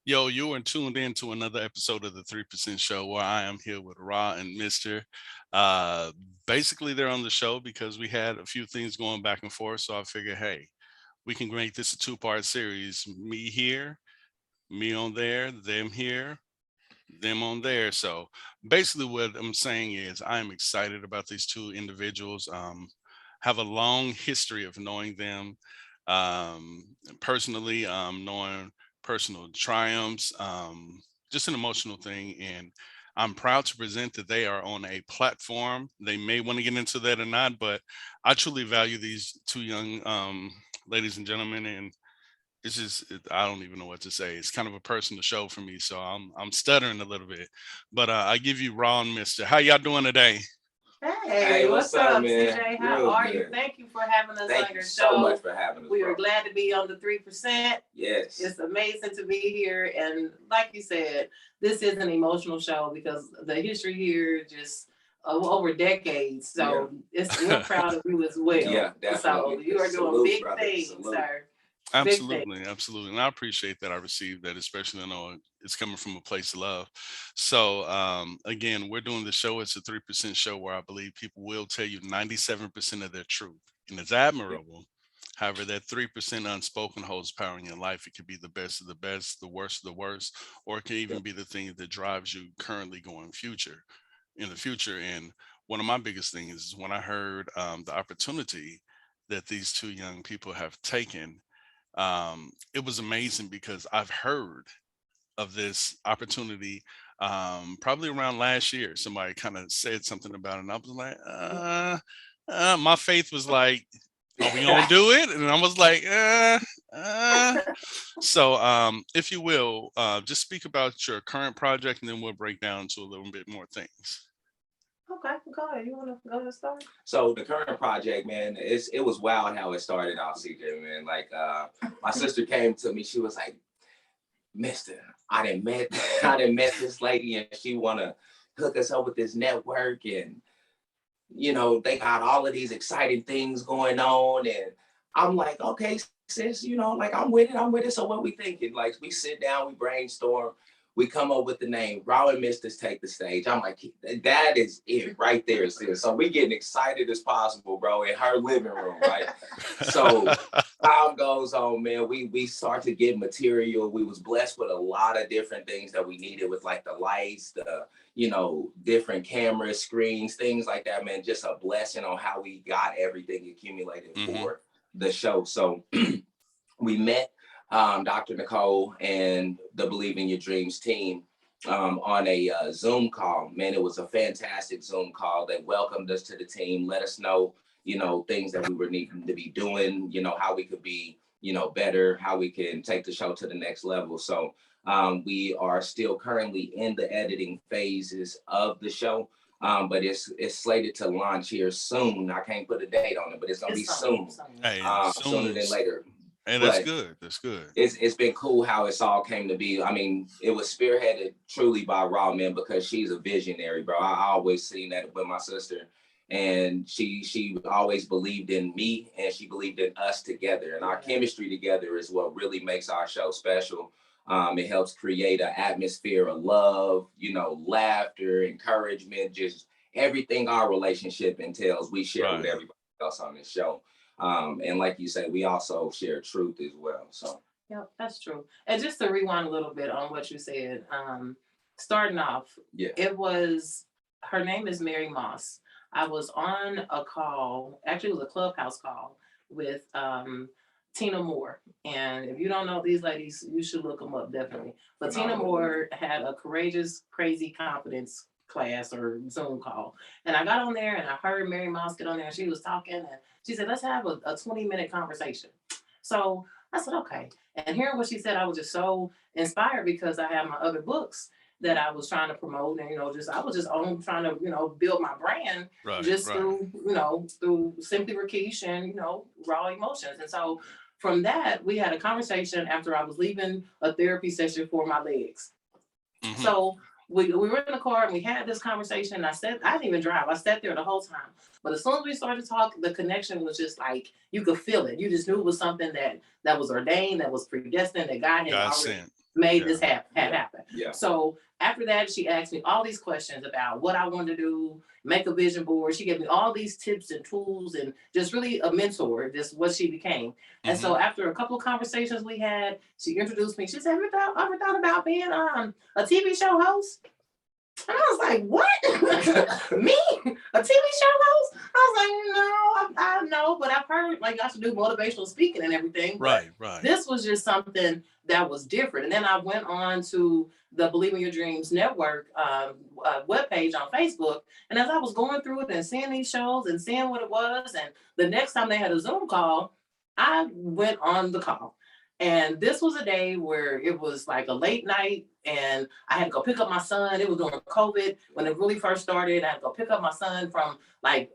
Yo, you are tuned in to another episode of the 3% Show where I am here with Ra and Mr. Uh, Basically, they're on the show because we had a few things going back and forth. So I figured, hey, we can make this a two-part series. Me here, me on there, them here, them on there. So basically, what I'm saying is I am excited about these two individuals. Have a long history of knowing them personally, knowing personal triumphs, just an emotional thing. And I'm proud to present that they are on a platform. They may want to get into that or not, but I truly value these two young ladies and gentlemen. And it's just I don't even know what to say. It's kind of a personal show for me, so I'm stuttering a little bit. But I give you Ron, Mister. How y'all doing today? Hey, what's up, man? CJ? How Real are you? good. Thank you for having us Thank on you your so show. much for having us. We are bro. glad to be on the 3%. Yes. It's amazing to be here. And like you said, this is an emotional show because the history here just over decades. So we're proud of you as well. Yeah, So definitely. you are doing Salute, big brother. things, Salute. sir. Big things. Absolutely, absolutely, and I appreciate that. I received that, especially I know it's coming from a place of love. So again, we're doing the show. It's a 3% show where I believe people will tell you 97% of their truth, and it's Yeah. admirable. However, that 3% unspoken holds power in your life. It could be the best of the best, the worst of the worst, or it can Yeah. even be the thing that drives you currently going future in the future. And one of my biggest things is when I heard the opportunity that these two young people have taken. It was amazing because I've heard of this opportunity probably around last year. Somebody kind of said something about it, and I was like, my faith was like, are we gonna do it? And I was like, uh. So, if you will, just speak about your current project, and then we'll break down to a little bit more things. Okay, go ahead. You want to go ahead and start? So the current project, man, it was wild how it started off, CJ, man. Like my sister came to me, she was like, Mister, I didn't met I didn't met this lady and she wanna hook us up with this network and they got all of these exciting things going on. And I'm like, okay, sis, like I'm with it. So what we thinking? Like we sit down, we brainstorm, we come up with the name. Raw and Mista's take the stage. I'm like, that is it right there, sis. So we getting excited as possible, bro, in her living room, right? So time goes on, man. We start to get material. We was blessed with a lot of different things that we needed with like the lights, the different cameras, screens, things like that, man. Just a blessing on how we got everything accumulated for the show. So we met Dr. Nicole and the Believe in Your Dreams team on a Zoom call. Man, it was a fantastic Zoom call. They welcomed us to the team, let us know, things that we were needing to be doing, how we could be, better, how we can take the show to the next level. So we are still currently in the editing phases of the show, but it's slated to launch here soon. I can't put a date on it, but it's gonna be soon, Hey, sooner than later. hey, that's But good. That's good. it's been cool how it's all came to be. I mean, it was spearheaded truly by Raw, man, because she's a visionary, bro. I always seen that with my sister, and she always believed in me and she believed in us together, and our chemistry together is what really makes our show special. It helps create an atmosphere of love, laughter, encouragement, just everything our relationship entails. We share with Right. everybody else on this show. And like you said, we also share truth as well. So Yeah, that's true. And just to rewind a little bit on what you said, starting off, yeah, it was her name is Mary Moss. I was on a call, actually, it was a clubhouse call with Tina Moore. And if you don't know these ladies, you should look them up definitely. But Tina Moore had a courageous, crazy confidence class or Zoom call. And I got on there and I heard Mary Moss get on there and she was talking and she said, let's have a 20-minute conversation. So I said, okay. And hearing what she said, I was just so inspired because I have my other books that I was trying to promote and, I was just on trying to, build my brand Right. just Right. through Simply Ra-Keish and, Raw Emotions. And so from that, we had a conversation after I was leaving a therapy session for my legs. So we were in the car and we had this conversation. And I didn't even drive. I sat there the whole time. But as soon as we started to talk, the connection was just like, you could feel it. You just knew it was something that was ordained, that was predestined, that God had God already sent. made this happen. Yeah. So after that, she asked me all these questions about what I wanted to do, make a vision board. She gave me all these tips and tools and just really a mentor, just what she became. And so after a couple of conversations we had, she introduced me. She said, ever thought about being a TV show host? And I was like, what? Me? A TV show host? I was like, no, I know, but I've heard like I should do motivational speaking and everything. Right. This was just something that was different. And then I went on to the Believe in Your Dreams Network webpage on Facebook. And as I was going through it and seeing these shows and seeing what it was, and the next time they had a Zoom call, I went on the call. And this was a day where it was like a late night and I had to go pick up my son. It was during COVID when it really first started. I had to go pick up my son from like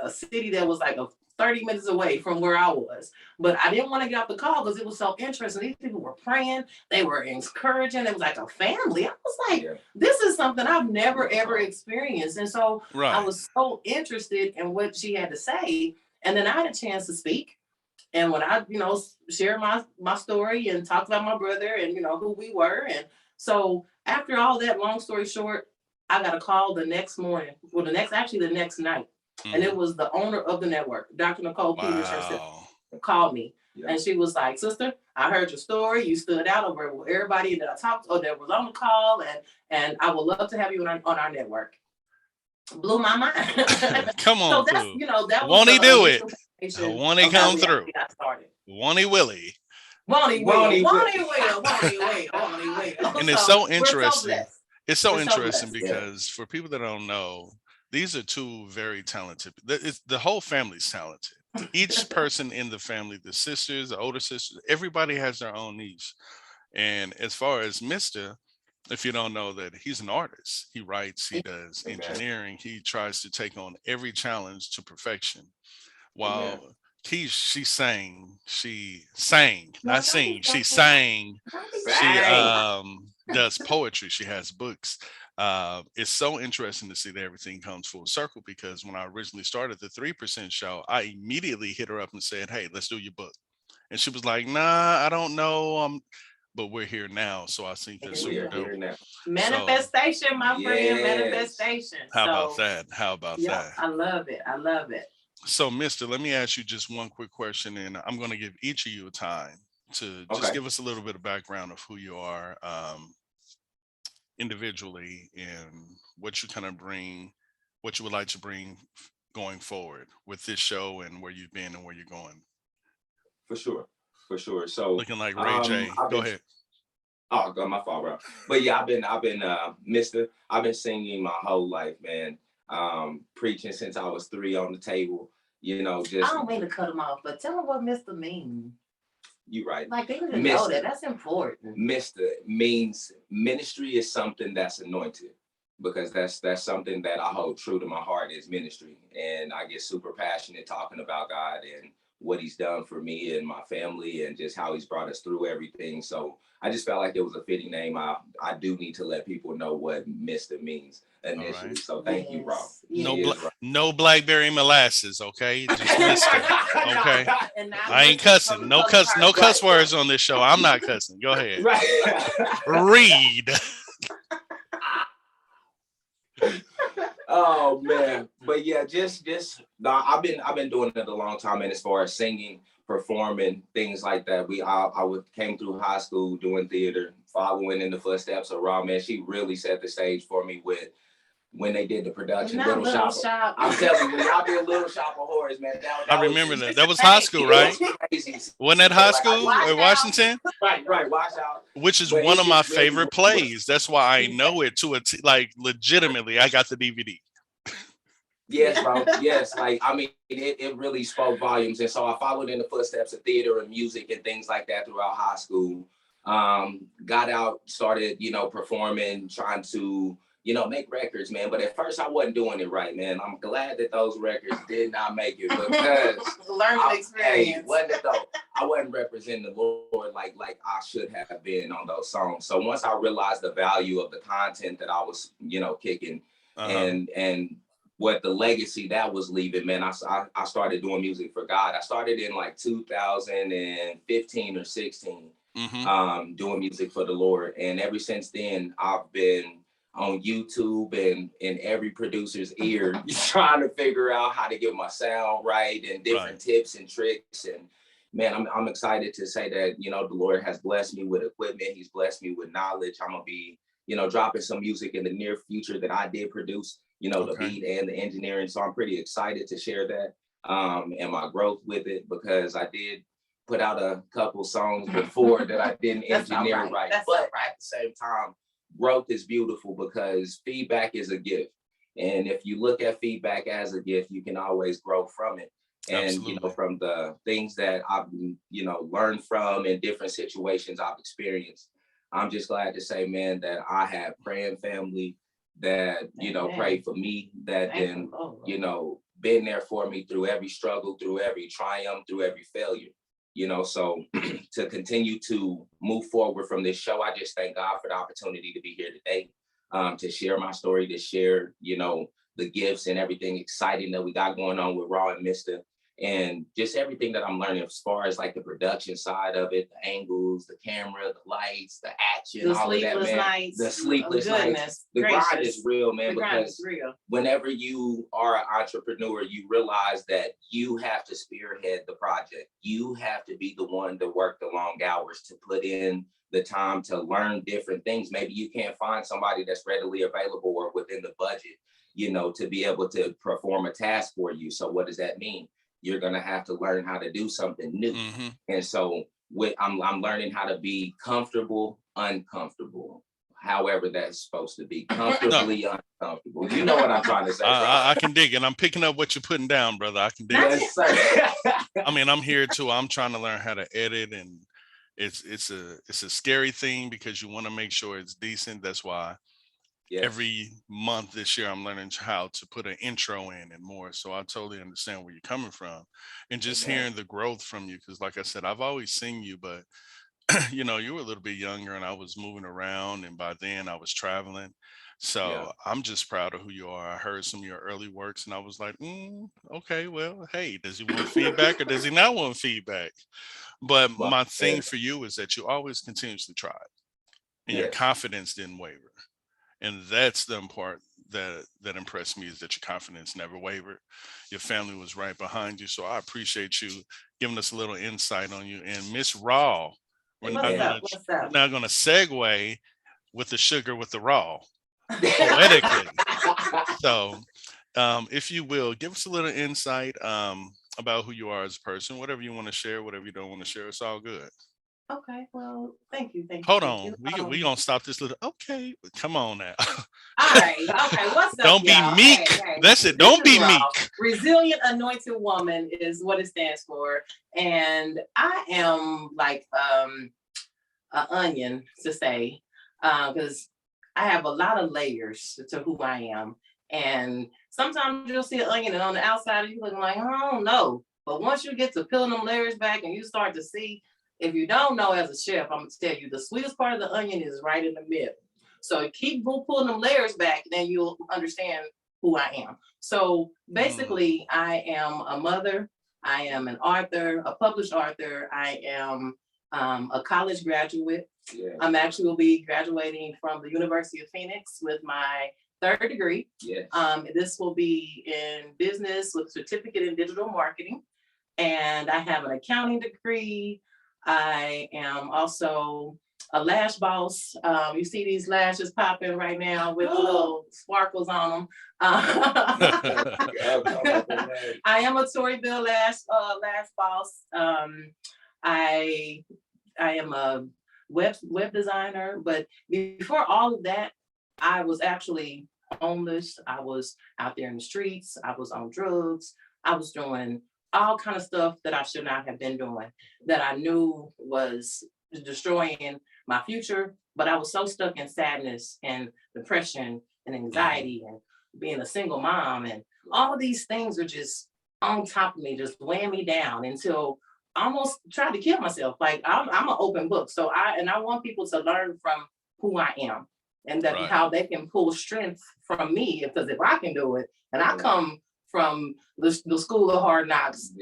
a city that was like 30 minutes away from where I was. But I didn't want to get off the call because it was so interesting. These people were praying. They were encouraging. It was like a family. I was like, this is something I've never, ever experienced. And so I was so interested in what she had to say. And then I had a chance to speak. And when I, share my story and talk about my brother and, who we were. And so after all that, long story short, I got a call the next morning, well, the next night. And it was the owner of the network, Dr. Nicole Peters herself, called me. And she was like, sister, I heard your story. You stood out over everybody that I talked to that was on the call. And I would love to have you on our network. Blew my mind. Come on, so that's, that was won't he do it? foundation Won't he of how come through? I started. Won't he willie? Won't he will. And it's so interesting. blessed. It's so We're so interesting blessed. because for people that don't know, these are two very talented. The whole family's talented. Each person in the family, the sisters, the older sisters, everybody has their own niche. And as far as Mista, if you don't know that he's an artist, he writes, he does engineering, he tries to take on every challenge to perfection. While Keish, she sang, not sing, she sang, she does poetry, she has books. It's so interesting to see that everything comes full circle because when I originally started the 3% show, I immediately hit her up and said, hey, let's do your book. And she was like, nah, I don't know. But we're here now. So I think that's super dope. Manifestation, my friend, manifestation. How about that? That? I love it. So, Mista, let me ask you just one quick question, and I'm going to give each of you a time to just give us a little bit of background of who you are individually and what you kind of bring, what you would like to bring going forward with this show and where you've been and where you're going. For sure. So looking like Ray J. Go ahead. Oh, God, my fault, bro. But yeah, I've been Mista. I've been singing my whole life, man. Preaching since I was 3 on the table. Just I don't mean to cut him off, but tell him what Mista means. You right. Like they didn't know that. That's important. Mista means ministry is something that's anointed, because that's something that I hold true to my heart is ministry, and I get super passionate talking about God and what he's done for me and my family and just how he's brought us through everything. So I just felt like it was a fitting name. I do need to let people know what Mista means initially. Right. So thank you, Rob. No blackberry molasses, okay? Just Mista, okay? I ain't cussing. No cuss words on this show. I'm not cussing. Go ahead. Right. Read. Oh man, but yeah, just I've been doing it a long time, and as far as singing, performing, things like that, I came through high school doing theater, following in the footsteps of Ra. Man, she really set the stage for me with when they did the production, Little Shop. I'm telling you, when y'all did Little Shop of Horrors, man. That I remember that. That was high school, right? Wasn't that high school in Washington? Right. Watch out. Which is one of my favorite plays. That's why I know it to like legitimately. I got the DVD. Yes, bro. Yes, like I mean, it really spoke volumes, and so I followed in the footsteps of theater and music and things like that throughout high school. Got out, started, performing, trying to, make records, man. But at first I wasn't doing it right, man. I'm glad that those records did not make it because learning experience. I wasn't representing the Lord like I should have been on those songs. So once I realized the value of the content that I was, kicking and what the legacy that was leaving, man, I started doing music for God. I started in like 2015 or 16. doing music for the Lord. And ever since then, I've been on YouTube and in every producer's ear trying to figure out how to get my sound right and different tips and tricks. And man, I'm excited to say that, you know, the Lord has blessed me with equipment. He's blessed me with knowledge. I'm gonna be, you know, dropping some music in the near future that I did produce, you know, the beat and the engineering. So I'm pretty excited to share that and my growth with it, because I did put out a couple songs before that I didn't engineer right. But at the same time, growth is beautiful because feedback is a gift. And if you look at feedback as a gift, you can always grow from it. And, you know, from the things that I've, you know, learned from in different situations I've experienced, I'm just glad to say, man, that I have praying family that, you know, prayed for me, that then, you know, been there for me through every struggle, through every triumph, through every failure. You know, so to continue to move forward from this show, I just thank God for the opportunity to be here today, to share my story, to share, you know, the gifts and everything exciting that we got going on with Ra and Mista, and just everything that I'm learning as far as like the production side of it, the angles, the camera, the lights, the action, all of that, man. Nights. The sleepless nights. The grind is real, man, because whenever you are an entrepreneur, you realize that you have to spearhead the project. You have to be the one to work the long hours, to put in the time to learn different things. Maybe you can't find somebody that's readily available or within the budget, you know, to be able to perform a task for you. So what does that mean? You're gonna have to learn how to do something new. And so I'm learning how to be comfortable, uncomfortable, however that's supposed to be, comfortably uncomfortable. You know what I'm trying to say, bro. I can dig it. I'm picking up what you're putting down, brother. I can dig it. I mean, I'm here too. I'm trying to learn how to edit, and it's a scary thing because you want to make sure it's decent. That's why every month this year I'm learning how to put an intro in and more. So I totally understand where you're coming from, and just hearing the growth from you, because like I said, I've always seen you, but you know, you were a little bit younger and I was moving around, and by then I was traveling. So I'm just proud of who you are. I heard some of your early works and I was like, okay, well, hey, does he want feedback or does he not want feedback? But my thing for you is that you always continuously tried, and your confidence didn't waver. And that's the part that impressed me, is that your confidence never wavered. Your family was right behind you. So I appreciate you giving us a little insight on you. And Miss Raw, we're not gonna segue with the sugar with the raw poetically. So if you will, give us a little insight about who you are as a person, whatever you want to share, whatever you don't want to share, it's all good. Okay, well, thank you. Hold on, we gonna stop this little. Okay, come on now. All right, okay. What's up? Don't be meek. Hey. That's it. Don't be meek. Resilient Anointed Woman is what it stands for, and I am like an onion, to say, because I have a lot of layers to who I am, and sometimes you'll see an onion, and on the outside you looking like, I don't know, but once you get to peeling them layers back and you start to see. If you don't know, as a chef, I'm gonna tell you, the sweetest part of the onion is right in the middle. So keep pulling them layers back, then you'll understand who I am. So basically, I am a mother, I am an author, a published author, I am a college graduate. I'm actually will be graduating from the University of Phoenix with my third degree. This will be in business with a certificate in digital marketing. And I have an accounting degree. I am also a lash boss. You see these lashes popping right now with little sparkles on them. I am a Tory Bill lash boss. I am a web designer, but before all of that, I was actually homeless. I was out there in the streets. I was on drugs. I was doing all kind of stuff that I should not have been doing, that I knew was destroying my future. But I was so stuck in sadness and depression and anxiety and being a single mom, and all of these things are just on top of me, just weighing me down, until I almost tried to kill myself. Like I'm an open book. So I want people to learn from who I am, and that how they can pull strength from me, because if I can do it, and I come from the School of Hard Knocks,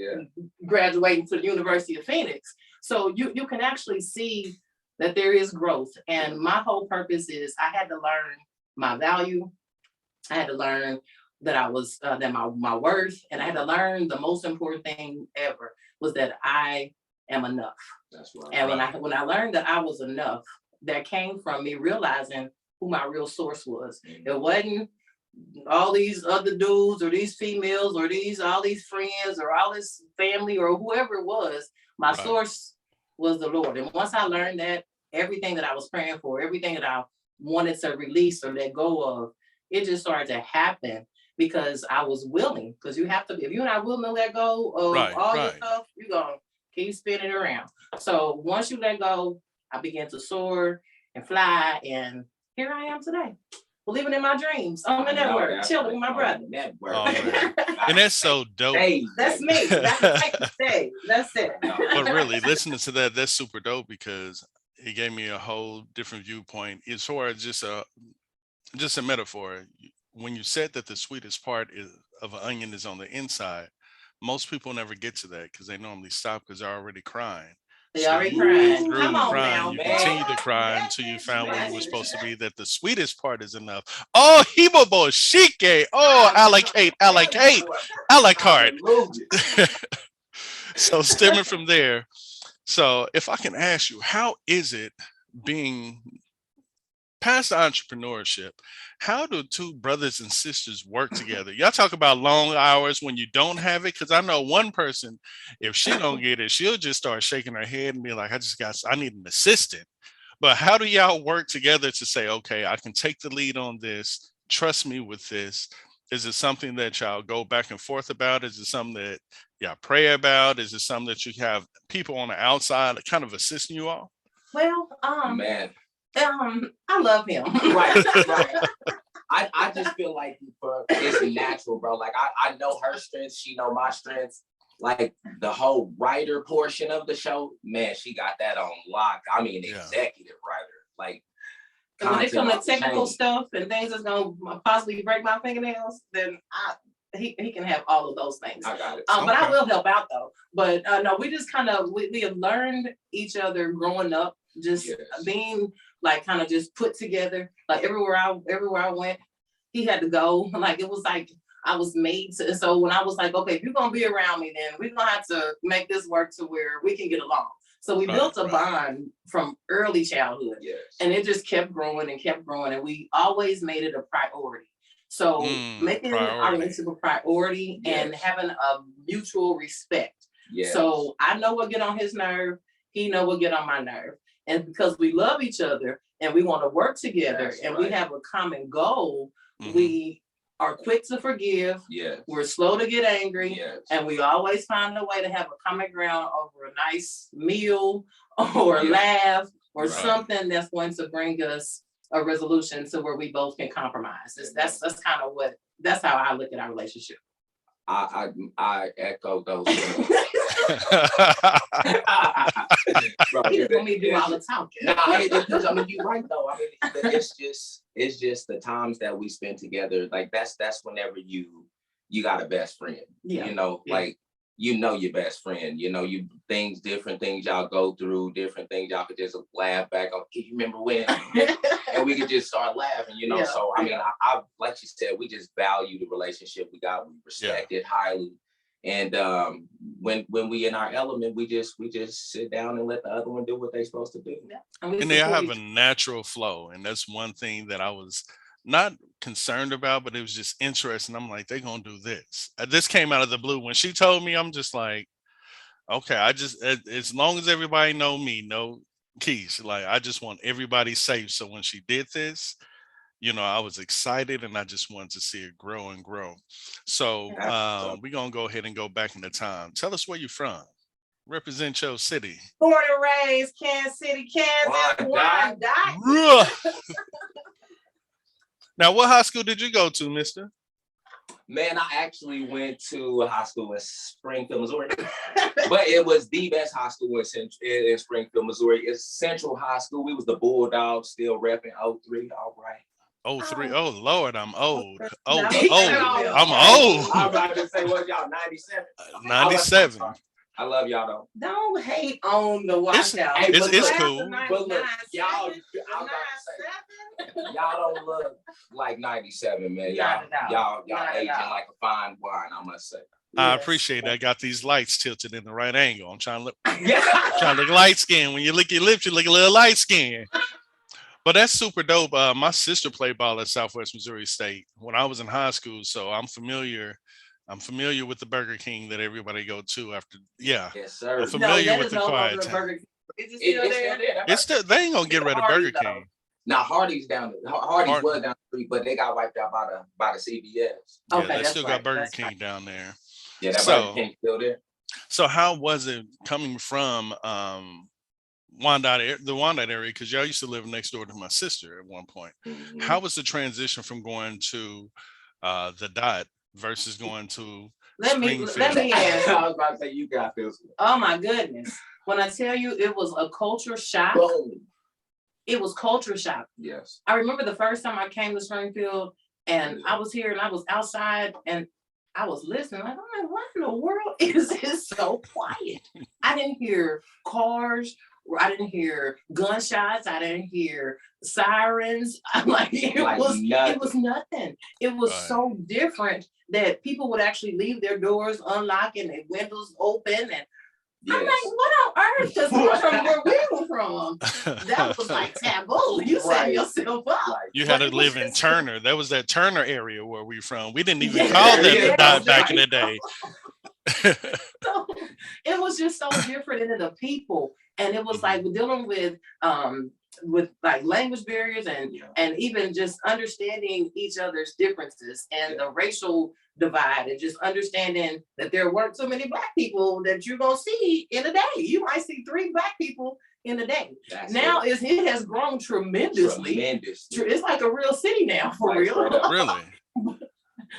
graduating to the University of Phoenix. So you can actually see that there is growth. And my whole purpose is I had to learn my value. I had to learn that I was that my worth, and I had to learn the most important thing ever was that I am enough. That's right. And when I learned that I was enough, that came from me realizing who my real source was. It wasn't all these other dudes or these females or all these friends or all this family or whoever it was. My source was the Lord. And once I learned that, everything that I was praying for, everything that I wanted to release or let go of, it just started to happen because I was willing. Because you have to be, if you're not willing to let go of all your stuff, you're gonna keep spinning around. So once you let go, I began to soar and fly, and here I am today, believing in my dreams on the network, chilling with my brother. And that's so dope. Hey, that's me. That's it. But really, listening to that, that's super dope because it gave me a whole different viewpoint. As far as just a metaphor, when you said that the sweetest part of an onion is on the inside, most people never get to that because they normally stop because they're already crying. They already crying. Come on crying, now, you man. continue to cry until you found where you were supposed to be, that the sweetest part is enough. Oh, hibobo shike. Oh, allocate, a la carte. So stemming from there, so if I can ask you, how is it being past entrepreneurship? How do two brothers and sisters work together? Y'all talk about long hours when you don't have it, because I know one person, if she don't get it, she'll just start shaking her head and be like, I need an assistant. But how do y'all work together to say, okay, I can take the lead on this, trust me with this? Is it something that y'all go back and forth about? Is it something that y'all pray about? Is it something that you have people on the outside kind of assisting you all? Well, man, I love him. Right. I just feel like it's natural, bro. Like I know her strengths, she know my strengths. Like the whole writer portion of the show, man, she got that on lock. I mean, executive writer. Like when it comes to technical stuff and things that's gonna possibly break my fingernails, then he can have all of those things. I got it. But I will help out though. But no, we just kind of we have learned each other growing up, just being like kind of just put together. Like everywhere I went, he had to go. Like it was like I was made to. So when I was like, okay, if you're gonna be around me, then we're gonna have to make this work to where we can get along. So we built a bond from early childhood, and it just kept growing, and we always made it a priority. So making our relationship a priority and having a mutual respect. So I know what get on his nerve, he know what get on my nerve, and because we love each other and we want to work together we have a common goal, we are quick to forgive. We're slow to get angry, and we always find a way to have a common ground over a nice meal or a laugh or something that's going to bring us a resolution to where we both can compromise. That's kind of that's how I look at our relationship. I echo those. Bro, he just want me to do all the talking. I mean, you're right though. I mean, it's just the times that we spend together. Like that's whenever you got a best friend. You know, like you know your best friend. You know, different things y'all go through, different things y'all could just laugh back on. Can you remember when? And we could just start laughing. You know, so I mean, I like you said, we just value the relationship we got. We respect it highly. And when we in our element, we just sit down and let the other one do what they're supposed to do. And they have a natural flow, and that's one thing that I was not concerned about, but it was just interesting. I'm like, they're gonna do this. This came out of the blue. When she told me, I'm just like, okay, as long as everybody know me, know Keish, like I just want everybody safe. So when she did this, you know, I was excited and I just wanted to see it grow and grow. So we're going to go ahead and go back in the time. Tell us where you're from. Represent your city. Born and raised, Kansas City, Kansas. Now, what high school did you go to, Mista? Man, I actually went to a high school in Springfield, Missouri. But it was the best high school in Springfield, Missouri. It's Central High School. We was the Bulldogs, still repping 03. All right. 03. Oh Lord, I'm old. I'm old. I'm about to say, what y'all, 97? 97. I love y'all though. Don't hate on the washout. Hey, It's but look, cool. But look, y'all, I was about to say, y'all don't look like 97, man. Y'all aging like a fine wine, I must say. I appreciate that. I got these lights tilted in the right angle. I'm trying to look, Yeah. trying to look light skin. When you lick your lips, you look a little light skin. But that's super dope. My sister played ball at Southwest Missouri State when I was in high school, so I'm familiar. I'm familiar with the Burger King that everybody go to after. Yeah, Yes, sir. I'm familiar with the no quiet longer time. Burger King. Is it It's still still there? there. It's still, they ain't gonna get rid of Burger King. Now Hardee's down there. Hardee's Hard- was down the street, but they got wiped out by the CBS. Yeah, Okay, they that's still right, got Burger that's King right. down there. Yeah, that So- Burger King's still there. So how was it coming from the Wyandotte area? Because y'all used to live next door to my sister at one point. Mhm. How was the transition from going to the Dot versus going to Let me Springfield? answer. I was about to say you got this. Oh my goodness. When I tell you it was a culture shock, Boom. it was culture shock. Yes. I remember the first time I came to Springfield and I was here and I was outside and I was listening. Like, I'm like, what in the world is this so quiet? I didn't hear cars. I didn't hear gunshots. I didn't hear sirens. I'm like, it was nothing. It was so different that people would actually leave their doors unlocked and their windows open. And I'm like, what on earth? Because from where we were from, that was like taboo. You set yourself up. You had to live in Turner. That was that Turner area where we from. We didn't even call that the Dot back in the day. So it was just so different in the people. And it was like dealing with like language barriers and even just understanding each other's differences and the racial divide and just understanding that there weren't so many Black people that you're gonna see in a day. You might see 3 Black people in a day. Now it has grown tremendously. It's like a real city now, for real. Really?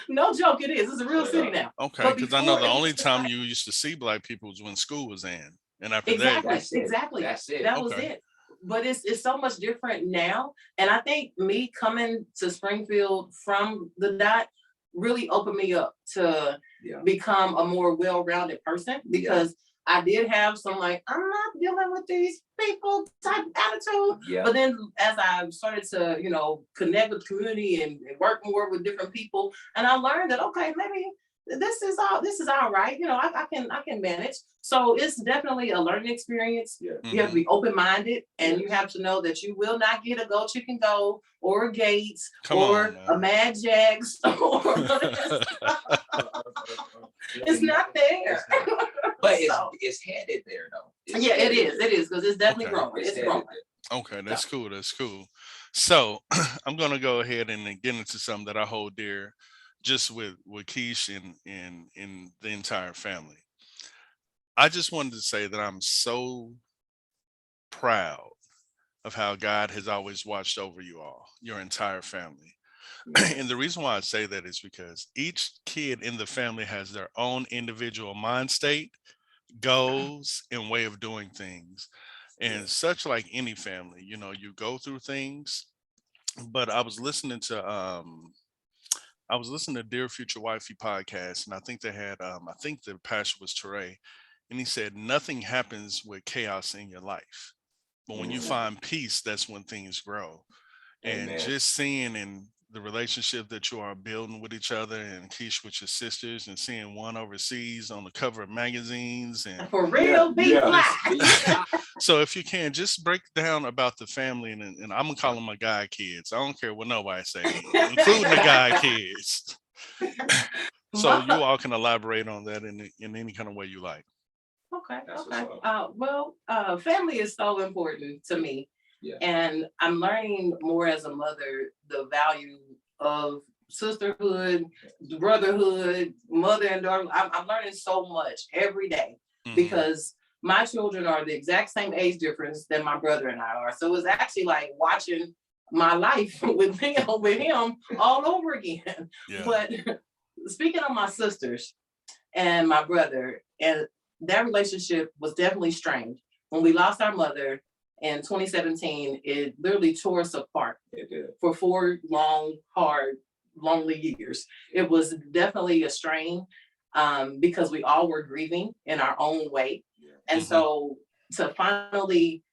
No joke, it is. It's a real city now. Okay, because I know the only time you used to see Black people was when school was in. And after Exactly. That's it. That was it. But it's so much different now. And I think me coming to Springfield from the Dot really opened me up to become a more well-rounded person because I did have some like, I'm not dealing with these people type attitude. Yeah. But then as I started to, connect with the community and work more with different people, and I learned that, okay, maybe this is all right. I can manage. So it's definitely a learning experience. Yeah. You have to be open-minded and you have to know that you will not get a Go Chicken Go or a Gates or a Mad Jags. It's not there. But it's headed there though. It is because it's definitely growing. It's growing. Okay, that's cool. That's cool. So I'm gonna go ahead and get into something that I hold dear, just with Keish and the entire family. I just wanted to say that I'm so proud of how God has always watched over you all, your entire family. And the reason why I say that is because each kid in the family has their own individual mind state, goals, and way of doing things. And such like any family, you go through things. But I was listening to Dear Future Wifey podcast, and I think they had I think the pastor was Teray, and he said nothing happens with chaos in your life. But when you find peace, that's when things grow. And just seeing in the relationship that you are building with each other and Keish with your sisters and seeing one overseas on the cover of magazines and for real, be Black. So if you can just break down about the family and I'm gonna call them my guy kids. I don't care what nobody say, including the guy kids. So you all can elaborate on that in any kind of way you like. Okay. Family is so important to me. Yeah. And I'm learning more as a mother the value of sisterhood, brotherhood, mother and daughter. I'm learning so much every day because my children are the exact same age difference that my brother and I are. So it's actually like watching my life with him all over again. Yeah. But speaking of my sisters and my brother, and that relationship was definitely strained. When we lost our mother in 2017, it literally tore us apart for 4 long, hard, lonely years. It was definitely a strain. because we all were grieving in our own way. And Mhm. so to finally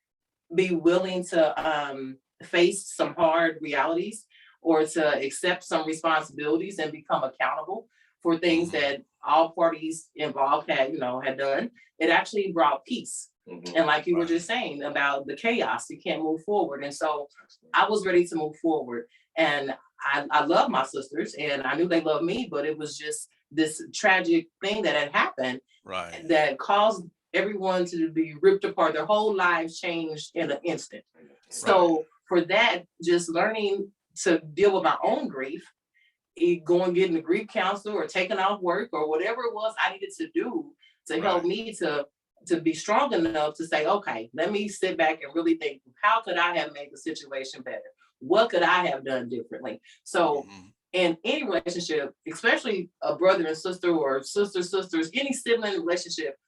be willing to face some hard realities or to accept some responsibilities and become accountable for things Mhm. that all parties involved had done, it actually brought peace. And like you were Right. just saying about the chaos, you can't move forward. And so I was ready to move forward. And I love my sisters and I knew they loved me, but it was just this tragic thing that had happened Right. that caused everyone to be ripped apart. Their whole lives changed in an instant. So for that, just learning to deal with my own grief, going getting a grief counselor or taking off work or whatever it was I needed to do to help Right. me to be strong enough to say, okay, let me sit back and really think, how could I have made the situation better? What could I have done differently? So Mhm. in any relationship, especially a brother and sister or sisters, any sibling relationship,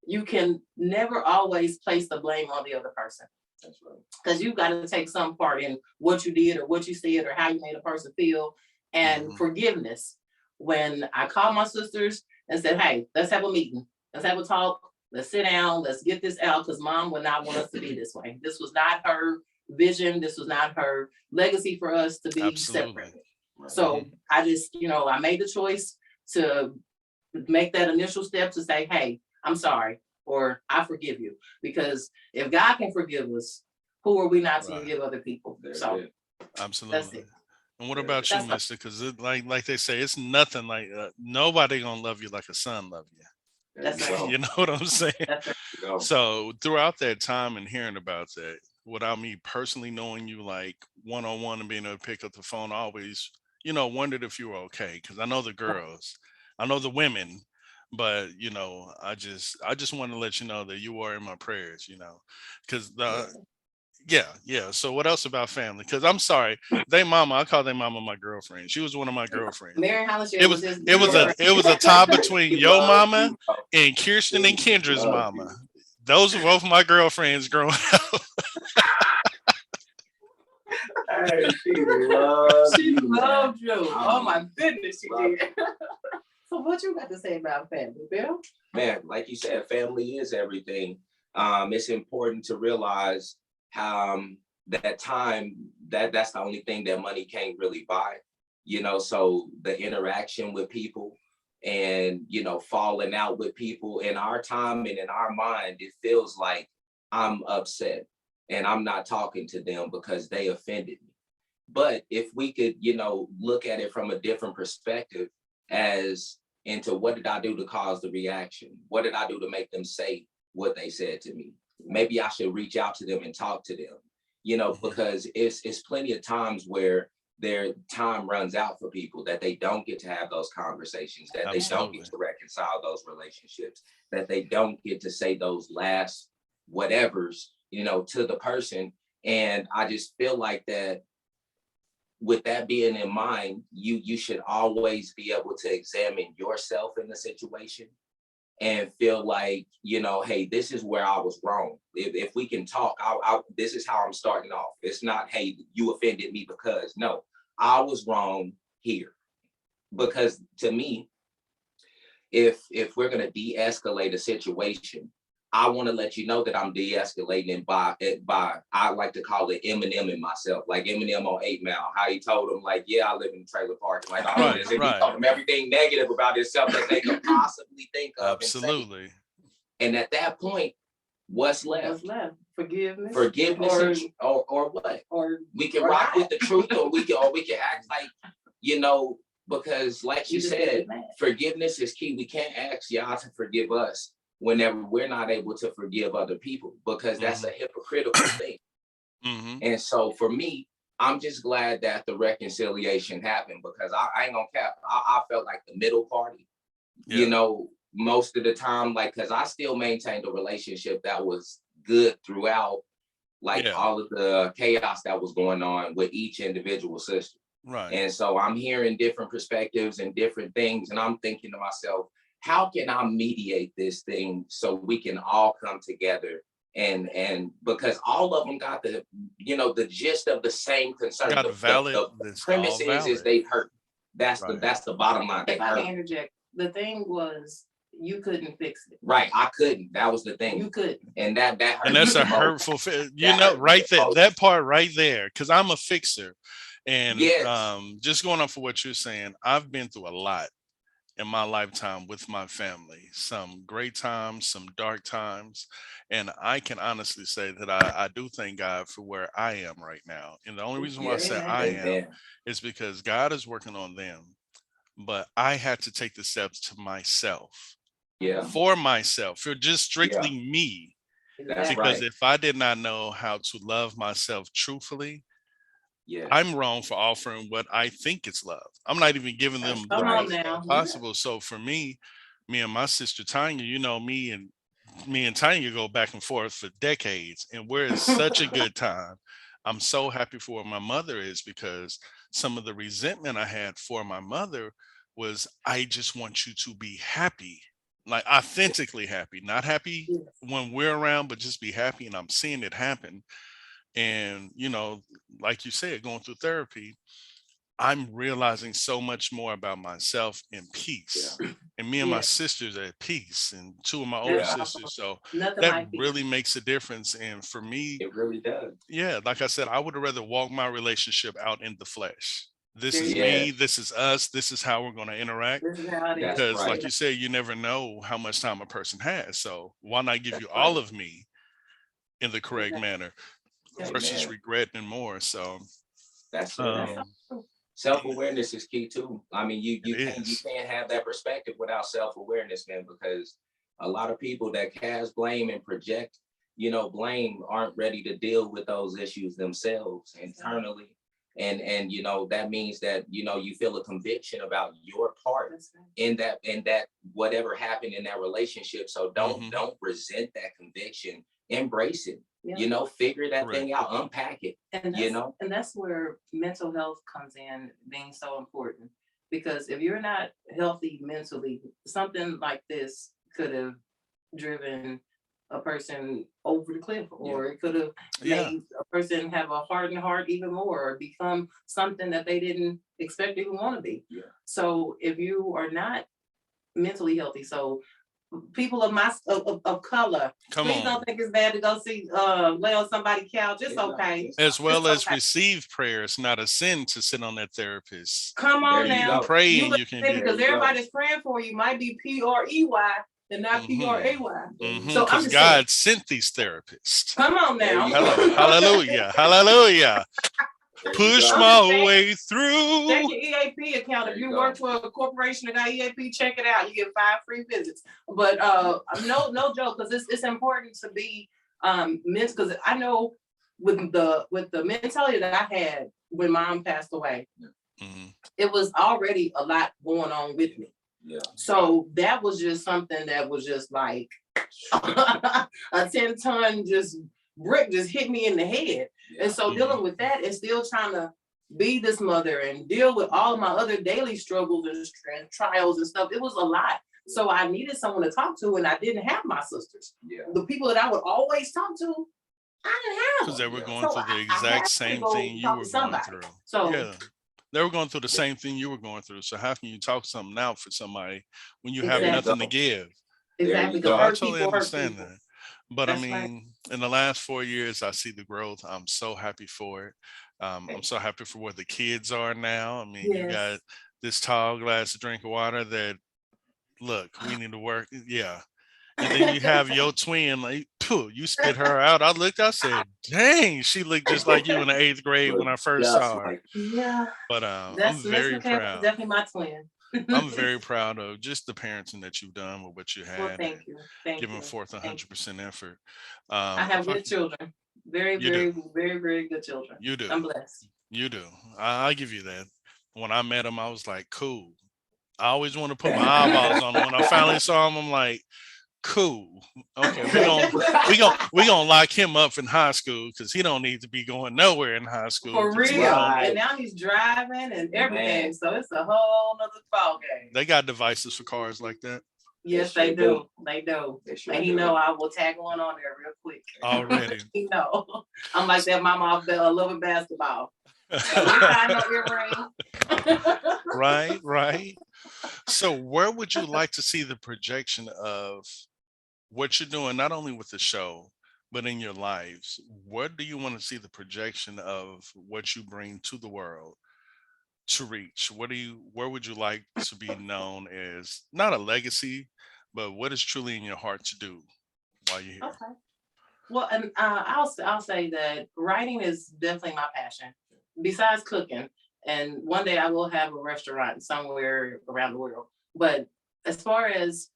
you can never always place the blame on the other person. That's right. Because you've got to take some part in what you did or what you said or how you made a person feel. And Mhm. forgiveness. When I called my sisters and said, hey, let's have a meeting. Let's have a talk. Let's sit down. Let's get this out because mom would not want us to be this way. This was not her vision. This was not her legacy for us to be Absolutely. separate. So I just, I made the choice to make that initial step to say, hey, I'm sorry, or I forgive you. Because if God can forgive us, who are we not to Right. forgive other people? There's So it. that's Absolutely. it. And what Yeah. about you, That's Mista? Because like they say, it's nothing like nobody gonna love you like a son love you. There That's you right. go. You know what I'm saying? That's right. You go. So throughout that time and hearing about that, without me personally knowing you like one on one and being able to pick up the phone, I always, wondered if you were okay. Because I know the girls, I know the women, but I just want to let you know that you are in my prayers. Because yeah. So what else about family? Because I'm sorry, I call their mama my girlfriend. She was one of my girlfriends. Mary Hollister It was was his it was a girlfriend. it was a tie between She your loves mama you, bro. and Kirsten and She Kendra's loves mama. you. Those were both my girlfriends growing up. Hey, she loves She you, man. loved you. Oh Um, my goodness, she love did. So what you got to say about family, Bill? Man, like you said, family is everything. It's important to realize how that time that's the only thing that money can't really buy. So the interaction with people and falling out with people in our time and in our mind, it feels like I'm upset and I'm not talking to them because they offended me. But if we could, look at it from a different perspective as into what did I do to cause the reaction? What did I do to make them say what they said to me? Maybe I should reach out to them and talk to them, Mhm. because it's plenty of times where their time runs out for people that they don't get to have those conversations, that they don't Absolutely. get to reconcile those relationships, that they don't get to say those last whatevers, to the person. And I just feel like that with that being in mind, you should always be able to examine yourself in the situation and feel like, hey, this is where I was wrong. If we can talk, this is how I'm starting off. It's not, hey, you offended me because no, I was wrong here. Because to me, if we're gonna de-escalate a situation, I want to let you know that I'm de-escalating by I like to call it Eminem and myself, like Eminem on 8 Mile, how he told him like, yeah, I live in a trailer park, like all Right, this, and he right. told him everything negative about himself that they could possibly think of and say. Absolutely. And at that point, what's left? What's left? Forgiveness. Forgiveness or what? Or We can or rock not. with the truth, or we can act like, because like you just said, get mad. forgiveness is key. We can't ask y'all to forgive us whenever we're not able to forgive other people, because that's a hypocritical thing. Hmm. And so for me, I'm just glad that the reconciliation happened, because I ain't gonna cap. I felt like the middle party, Yeah. most of the time, like, because I still maintained a relationship that was good throughout, like Yeah. all of the chaos that was going on with each individual sister. Right. And so I'm hearing different perspectives and different things, and I'm thinking to myself, how can I mediate this thing so we can all come together, and because all of them got the gist of the same concern. Got The valid. It's all premise is valid. they hurt. That's Right. the bottom line. They If I can hurt. interject, the thing was, you couldn't fix it. Right. I couldn't. That was the thing. You couldn't. And that hurt. And that's me a the most. hurtful, you That know, hurt me right the there, most. that part right there, because I'm a fixer. And Yes. just going off of what you're saying, I've been through a lot in my lifetime with my family, some great times, some dark times. And I can honestly say that I do thank God for where I am right now. And the only reason why I Yeah. say Amen. I am Amen. is because God is working on them. But I had to take the steps to myself, Yeah. for myself, for just strictly Yeah. me. That's Exactly. Because right. if I did not know how to love myself truthfully, Yeah. I'm wrong for offering what I think is love. I'm not even giving That's them the Come on best now. possible. So for me and my sister Tanya, you know, me and Tanya go back and forth for decades, and we're in such a good time. I'm so happy for where my mother is, because some of the resentment I had for my mother was, I just want you to be happy, like authentically happy, not happy Yes. when we're around, but just be happy. And I'm seeing it happen. And, you know, like you said, going through therapy, I'm realizing so much more about myself in peace. Yeah. And me and my Yeah. sisters are at peace, and two of my older That's Yeah. sisters. awesome. So Nothing that like peace. really makes a difference. And for me, It really does. yeah, like I said, I would have rather walk my relationship out in the flesh. This There is you go. me, Yes. this is us, this is how we're going to interact. This is how it is. That's Because, like right. you said, you never know how much time a person has. So why not give That's you all right. of me in the correct Exactly. manner Yeah. versus Amen. regretting more? So, That's it, That's man. um, awesome. Self-awareness is key too. I mean, it you is. can't have that perspective without self-awareness, man, because a lot of people that cast blame and project, blame aren't ready to deal with those issues themselves internally. And that means that you feel a conviction about your part That's right. in that whatever happened in that relationship. So Mhm. don't resent that conviction. Embrace it. Yeah. Figure that Correct. thing out, unpack it. And that's where mental health comes in being so important. Because if you're not healthy mentally, something like this could have driven a person over the cliff, or it could have Yeah. made a person have a hardened heart even more, or become something that they didn't expect to even want to be. Yeah. So if you are not mentally healthy, so people of color, Come please on. don't think it's bad to go see lay on somebody's couch. It's okay. As well It's as okay. receive prayer. It's not a sin to sit on that therapist. Come on There you You now. can pray You and look you can sick do. because There you go. everybody's praying for you might be PREY and not PRAY. So I'm Because just saying, God sent these therapists. come on There now. you Hello. go. Hallelujah. Hallelujah. There you Push go. I'm my just saying, way check through. your EAP account. There If you you go. work for a corporation that got EAP, check it out. You get 5 free visits. But no joke, because it's important to be mental. Because I know with the mentality that I had when mom passed away, Mhm. it was already a lot going on with me. Yeah. So that was just something that was just like a 10-ton just brick just hit me in the head. And so dealing with that and still trying to be this mother and deal with all of my other daily struggles and trials and stuff, it was a lot. So I needed someone to talk to, and I didn't have my sisters. Yeah. The people that I would always talk to, I didn't have Because they them. were going So through the I exact had to same go thing you talk were to going somebody. through. So Yeah. They were going through the same thing you were going through. So how can you talk something out for somebody when you have There you nothing to go. give? exactly, you because go. So I hurt totally people hurt understand people. that. But I That's right. mean, in the last 4 years, I see the growth. I'm so happy for it. I'm so happy for where the kids are now. I mean, you got Yes. this tall glass of drink of water that, look, we need to work. Yeah. And then you have your twin, like, pooh, you spit her out. I looked, I said, dang, she looked just like you in the 8th grade when I first Just saw her. like Yeah. But I'm That's Miss very McCann was proud. definitely my twin. I'm very proud of just the parenting that you've done with what you Well, had, thank and you. Thank giving you. forth Thank you. 100% effort. I have If I good can, children. Very, you do, very, very, very good children. you do, I'm blessed. you do. I give you that. When I met him, I was like, cool. I always want to put my eyeballs on him. When I finally saw him, I'm like, cool. Okay, we gonna lock him up in high school because he don't need to be going nowhere in high school. For 'Cause he real. don't- Right. And now he's driving and everything. Man. So it's a whole nother ball game. They got devices for cars like that Yes, They they sure do. They do. They sure And he do. know I will tag one on there real quick. already. He know. I'm like that mama off the loving basketball. At least I know earring. Right. So where would you like to see the projection of what you're doing, not only with the show, but in your lives? Where do you want to see the projection of what you bring to the world to reach? Where would you like to be known as, not a legacy, but what is truly in your heart to do while you're here? Okay. Well, and I'll say that writing is definitely my passion. Besides cooking, and one day I will have a restaurant somewhere around the world. But as far as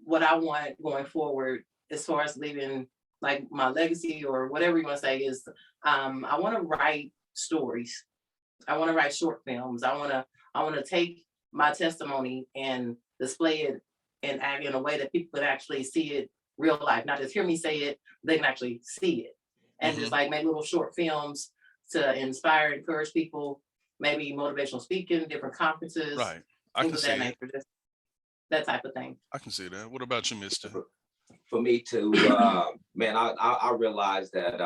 what I want going forward, as far as leaving like my legacy or whatever you want to say, is I want to write stories. I want to write short films. I want to take my testimony and display it and act in a way that people could actually see it real life, not just hear me say it, they can actually see it. And just Hmm. like make little short films to inspire, encourage people, maybe motivational speaking, different conferences, Right. I things can of see that it. nature, just that type of thing. I can see that. What about you, Mister? For me too, man, I realized that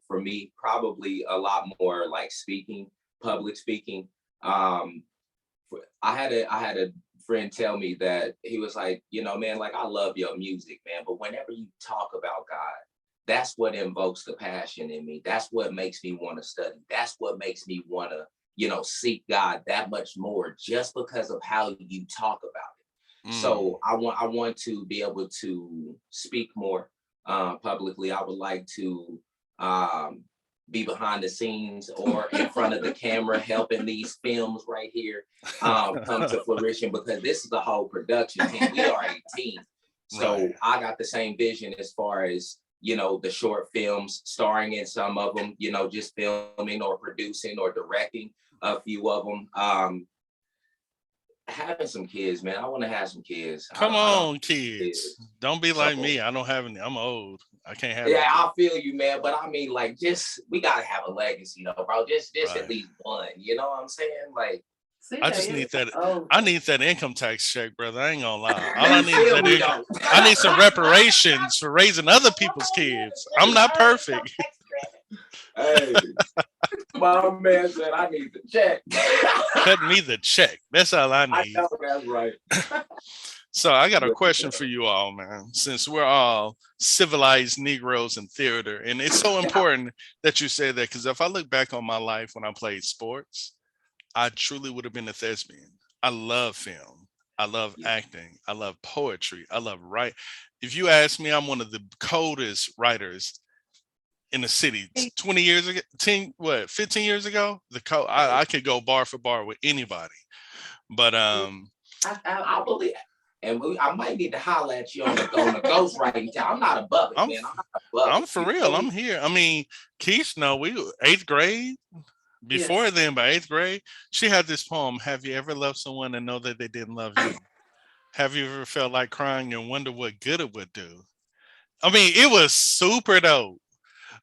for me, probably a lot more like speaking, public speaking. Um, I had a friend tell me that he was like, man, like I love your music, man, but whenever you talk about God, that's what invokes the passion in me. That's what makes me want to study. That's what makes me want to, seek God that much more, just because of how you talk about it. Mm. So I want to be able to speak more publicly. I would like to um, be behind the scenes or in front of the camera helping these films right here come to fruition, because this is a whole production team. We are a team. Right. So I got the same vision as far as, the short films, starring in some of them, just filming or producing or directing a few of them. Having some kids, man. I want to have some kids. Come I don't have on, kids. kids. Don't be like So me. I don't have any. I'm old. I can't have no yeah, kids. I feel you, man. But I mean, like, just we gotta have a legacy, though, bro. Just at Right. least one. You know what I'm saying? Like, See, I that just is need that. oh, I need that income tax check, brother. I ain't gonna lie. All I you need is feel that me, income. though? I need some reparations for raising other people's kids. I'm not perfect. Hey, my man said I need the check. Cut me the check. That's all I I need. know that's right. So I got a But, question for you all, man. Since we're all civilized Negroes in theater, and it's so important that you say that, because if I look back on my life when I played sports, I truly would have been a thespian. I love film. I love yeah. acting. I love poetry. I love write. If you ask me, I'm one of the coldest writers in the city. 20 years ago, 15 years ago, I could go bar for bar with anybody. But I believe, and I might need to holler at you on the ghost writing. I'm not above it, I'm man. I'm not above I'm it. for You real. feel I'm me? here. I mean, Keish, no, we eighth grade. Before yes. then, by eighth grade, she had this poem. Have you ever loved someone and know that they didn't love you? Have you ever felt like crying and wonder what good it would do? I mean, it was super dope.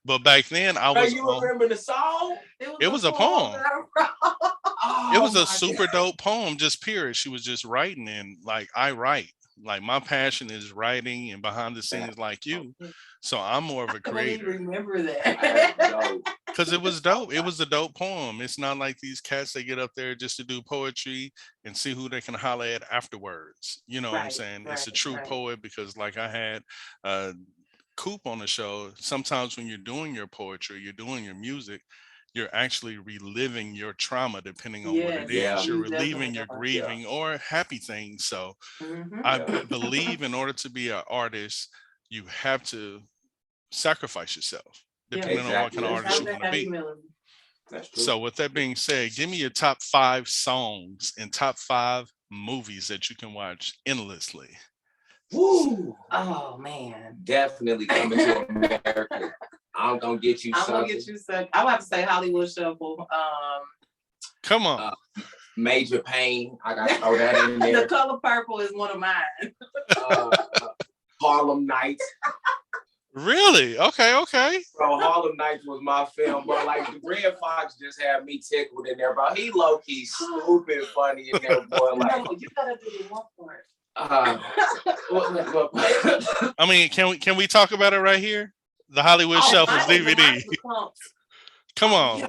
But back then, I Bro, was you on. remember the song? It A was a poem poem. that I wrote. It Oh was a my super god. dope poem, just period. She was just writing, and like I write. Like my passion is writing and behind the That's scenes, like you. I So I'm more of a can't believe you creator. remember That's that. dope. Because it was dope. It was a dope poem. It's not like these cats that get up there just to do poetry and see who they can holler at afterwards. You know what I'm Right, saying? It's right, a true right. poet because, like I had Coop on the show. Sometimes when you're doing your poetry, you're doing your music, you're actually reliving your trauma, depending on what it Yes, Yeah, is. You're you definitely relieving your are. yeah, grieving or happy things. So Mm-hmm. I yeah. believe in order to be an artist, you have to sacrifice yourself, Yeah, depending on what Exactly. kind of you That's artist have you true. to want to have be. humility. That's true. So, with that being said, give me your top 5 songs and top 5 movies that you can watch endlessly. Woo! Oh man. Definitely coming to America. I'm gonna get you I'm gonna something. get you some. I would have to say Hollywood Shuffle. Come on. Uh, Major Pain. I gotta throw that in The there. Color Purple is one of mine. Uh, Harlem Nights. Really? Okay, okay. Bro, Harlem Nights was my film, bro. Like the Red Fox just had me tickled in there, bro. He low key stupid funny in there, boy. Like, No, you gotta do the one part. I mean, can we talk about it right here? The Hollywood Oh, Shelf is oh, The DVD. mic clumps. Come oh, on. yeah.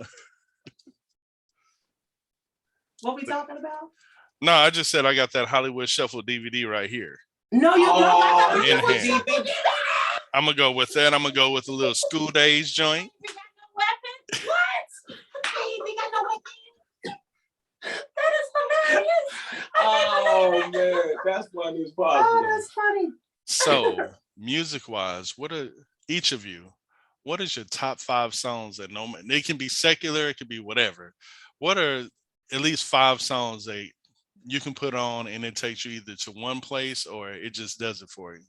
What we talking about? No, I just said I got that Hollywood Shuffle DVD right here. No, you don't. I thought In you was hand. DVD. I'm gonna go with that. I'm gonna go with a little School Days joint. You got no weapon? What? I ain't got no weapon. That is hilarious. Oh man, that's funny as Oh, possible. that's funny. So, music wise, what are each of you? What is your top 5 songs that they can be secular, it could be whatever. What are at least 5 songs that you can put on and it takes you either to one place or it just does it for you?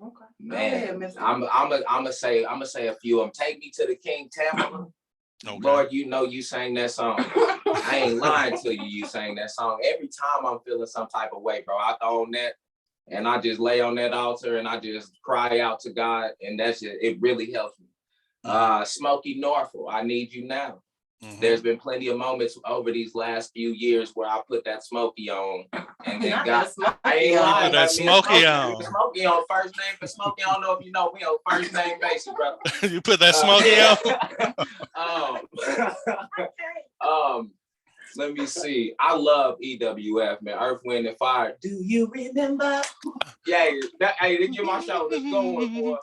Okay. Man, I'm gonna say a few of them. Take Me to the King, Tamala. Okay. Lord, you know you sang that song. I ain't lying to you. You sang that song. Every time I'm feeling some type of way, bro, I throw on that and I just lay on that altar and I just cry out to God, and that's it really helps me. Smokey Norfolk, I Need You Now. Mhm. There's been plenty of moments over these last few years where I put that Smokey on and then got I ain't lying. That Smokey on. Smokey on first name for Smokey. I don't know if you know, we on first name basis, brother. You put that Smokey on. Let me see. I love EWF, man. Earth, Wind, and Fire. Do you remember? Yeah, hey, they get my shoulders going, boy.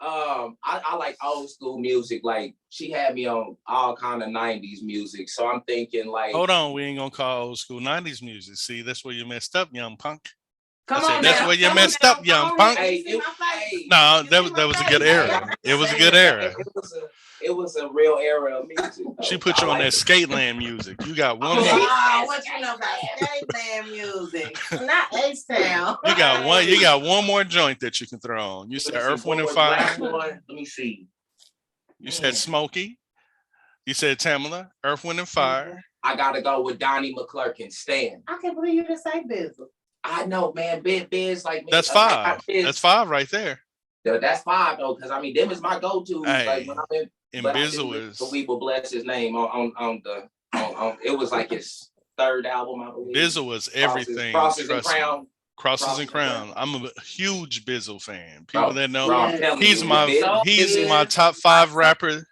I like old school music. Like, she had me on all kind of 90s music. So I'm thinking like, Hold on, we ain't gonna call old school 90s music. See, that's where you messed up, young punk. Come on, that's now. where you Come messed on up, young now. punk. Hey, No, that was a good era. It was a good era. It was a real era of music. Though. She put you on that Skateland music. You got one more. What you know about Skateland music? Not H-Town. You got one more joint that you can throw on. You said Earth, Wind, and Fire. Let me see. You said Smokey. You said Tamala, Earth, Wind, and Fire. I gotta go with Donnie McClurkin, Stan. I can't believe you didn't say Bizzle. I know, man. Biz like me. That's 5. That's 5 right there. That's 5 though, because I mean, them is my go-to. Hey, like when I'm in. And But Bizzle is. We will bless his name on it was like his 3rd album, I believe. Bizzle was everything. Crosses and Crown. Crosses and Crown. I'm a huge Bizzle fan. People that know he's Bizzle my top 5 rapper.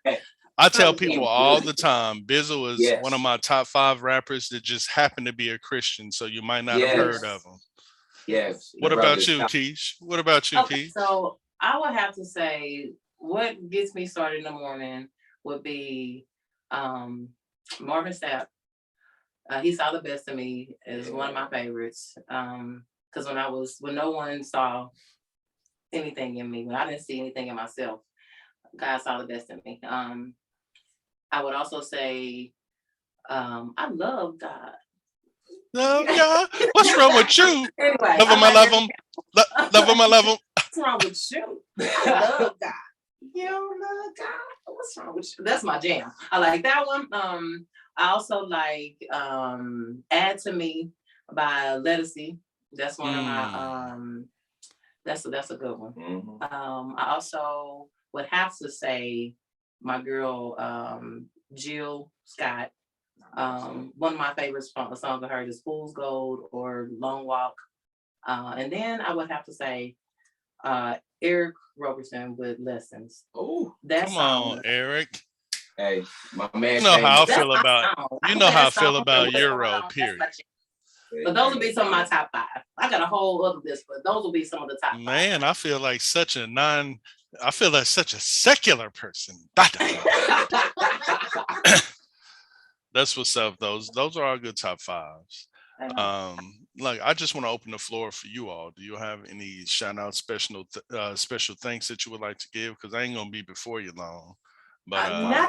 I tell So people good. all the time, Bizzle is Yes. one of my top 5 rappers that just happen to be a Christian, so you might not have heard of him. Yes. What about you, Keish? What about you, Keish? So I would have to say what gets me started in the morning would be Marvin Sapp. He Saw the Best of Me is one of my favorites. Because when no one saw anything in me, when I didn't see anything in myself, God saw the best in me. I would also say I love God. Love God? What's wrong with you? Anyway, love him, I love him. Love him, I love him. What's wrong with you? I love God. You don't love God? What's wrong with you? That's my jam. I like that one. I also like Add to Me by Lettucey. That's one of my that's a good one. Mm-hmm. I also would have to say my girl Jill Scott. One of my favorite songs of hers is Fool's Gold or Long Walk. And then I would have to say Eric Roberson with Lessons. Oh, come on, Eric. Hey, my man. You know how I feel about Euro, period. But those will be some of my top 5. I got a whole other list, but those will be some of the top 5. Man, I feel like such a secular person. That's what's up. Those are our good top 5s. Like, I just want to open the floor for you all. Do you have any shout out special thanks that you would like to give? Because I ain't gonna be before you long. But I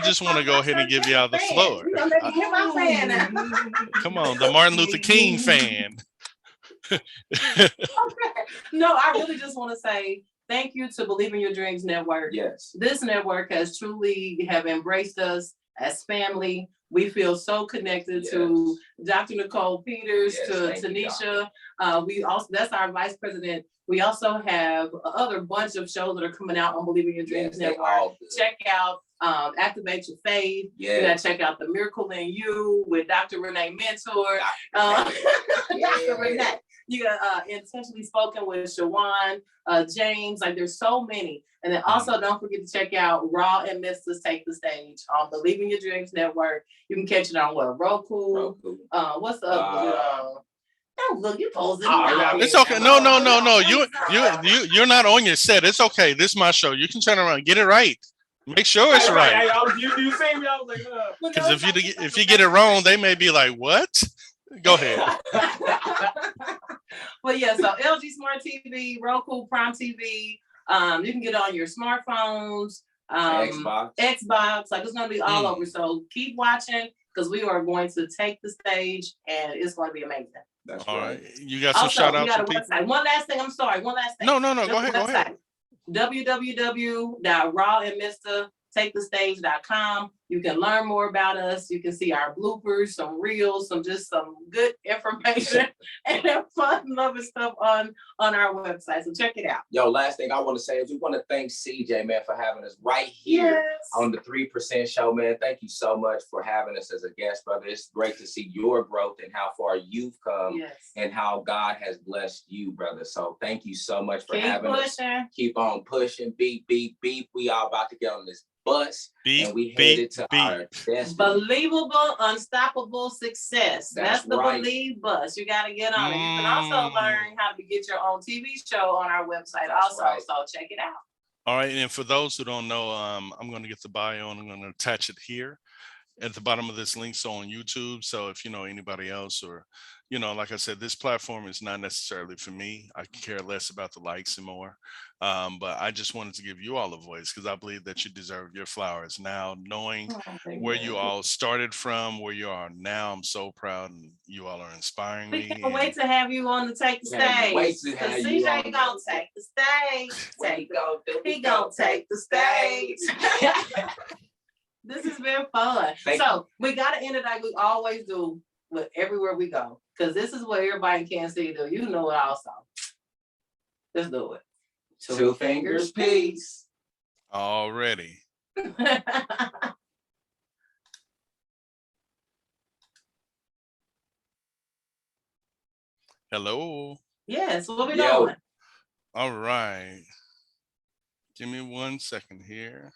just want to go ahead and give y'all the floor. Come on, the Martin Luther King fan. No, I really just want to say thank you to Believe in Your Dreams Network. Yes. This network has truly have embraced us as family. We feel so connected to Dr. Nicole Peters, to Tanisha. We also, that's our vice president. We also have other bunch of shows that are coming out on Believe in Your Dreams Network. Check out Activate Your Faith. You gotta check out The Miracle in You with Dr. Renee Mentor. Dr. Renee. You got Intentionally Spoken with Shawan, James. Like there's so many. And then also don't forget to check out Raw and Mista's Take the Stage on Believe in Your Dreams Network. You can catch it on what? Roku. What's the other? Don't look, you posing. It's okay. No. You're not on your set. It's okay. This is my show. You can turn around, get it right. Make sure it's right. You see me? I was like, Because if you get it wrong, they may be like, "What?" Go ahead. But yeah, so LG Smart TV, Roku, Prime TV. You can get it on your smartphones, Xbox. Like it's gonna be all over. So keep watching because we are going to take the stage, and it's going to be amazing. That's all right. You got some shout outs for people? One last thing. I'm sorry. One last thing. No. Go ahead. www.rawandmr.takethestage.com. You can learn more about us. You can see our bloopers, some reels, some good information and fun, loving stuff on our website. So check it out. Yo, last thing I want to say is we want to thank CJ, man, for having us right here on the 3% show, man. Thank you so much for having us as a guest, brother. It's great to see your growth and how far you've come and how God has blessed you, brother. So thank you so much for having us. Keep on pushing. Beep, beep, beep. We all about to get on this bus and we headed to our destiny. Believable, unstoppable success. That's the right. Believe bus. You got to get on it. You can also learn how to get your own TV show on our website also. Right. So check it out. All right. And for those who don't know, I'm going to get the bio and I'm going to attach it here at the bottom of this link. So on YouTube. So if you know anybody else or, like I said, this platform is not necessarily for me. I care less about the likes and more. But I just wanted to give you all a voice because I believe that you deserve your flowers. Now, knowing where you all started from, where you are now, I'm so proud and you all are inspiring me. We can't wait to have you on the Take the Stage. Because CJ gonna take the stage. He gonna take the stage. This has been fun. So we got to end it like we always do with everywhere we go. Because this is what everybody in Kansas City do. You know it also. Let's do it. Two fingers, peace. Already. Hello. Yes, what we doing? All right. Give me 1 second here.